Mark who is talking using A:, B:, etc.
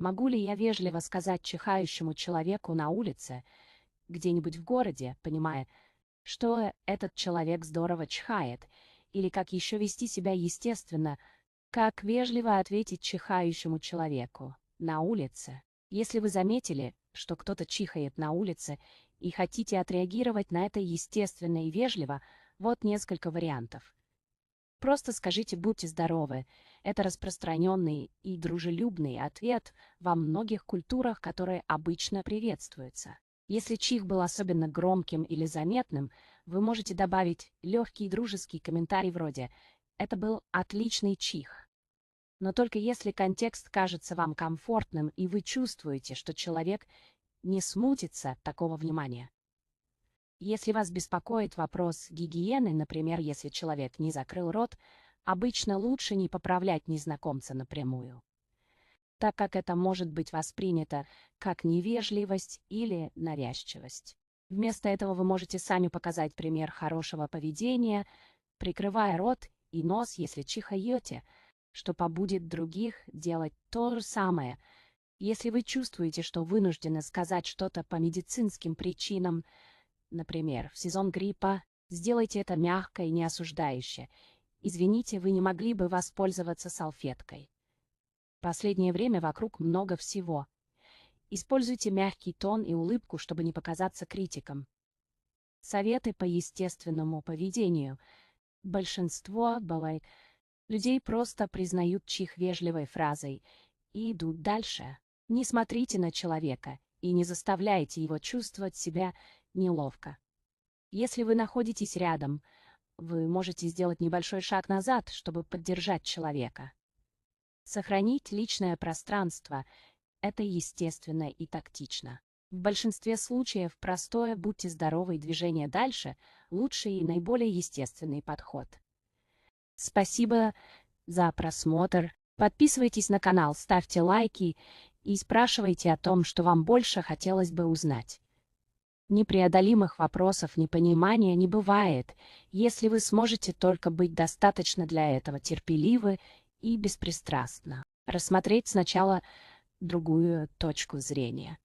A: Могу ли я вежливо сказать чихающему человеку на улице, где-нибудь в городе, понимая, что этот человек здорово чихает, или как еще вести себя естественно, как вежливо ответить чихающему человеку на улице? Если вы заметили, что кто-то чихает на улице и хотите отреагировать на это естественно и вежливо, вот несколько вариантов. Просто скажите «будьте здоровы». Это распространенный и дружелюбный ответ во многих культурах, которые обычно приветствуются. Если чих был особенно громким или заметным, вы можете добавить легкий дружеский комментарий вроде «это был отличный чих». Но только если контекст кажется вам комфортным и вы чувствуете, что человек не смутится от такого внимания. Если вас беспокоит вопрос гигиены, например, если человек не закрыл рот, обычно лучше не поправлять незнакомца напрямую, так как это может быть воспринято как невежливость или навязчивость. Вместо этого вы можете сами показать пример хорошего поведения, прикрывая рот и нос, если чихаете, что побудит других делать то же самое. Если вы чувствуете, что вынуждены сказать что-то по медицинским причинам, например, в сезон гриппа, сделайте это мягко и не осуждающе. Извините, вы не могли бы воспользоваться салфеткой. Последнее время вокруг много всего. Используйте мягкий тон и улыбку, чтобы не показаться критиком. Советы по естественному поведению. Большинство людей просто признают чих вежливой фразой и идут дальше. Не смотрите на человека и не заставляйте его чувствовать себя неловко. Если вы находитесь рядом, вы можете сделать небольшой шаг назад, чтобы поддержать человека. Сохранить личное пространство – это естественно и тактично. В большинстве случаев простое «будьте здоровы» и движение дальше – лучший и наиболее естественный подход. Спасибо за просмотр. Подписывайтесь на канал, ставьте лайки и спрашивайте о том, что вам больше хотелось бы узнать. Непреодолимых вопросов непонимания не бывает, если вы сможете только быть достаточно для этого терпеливы и беспристрастно. Рассмотреть сначала другую точку зрения.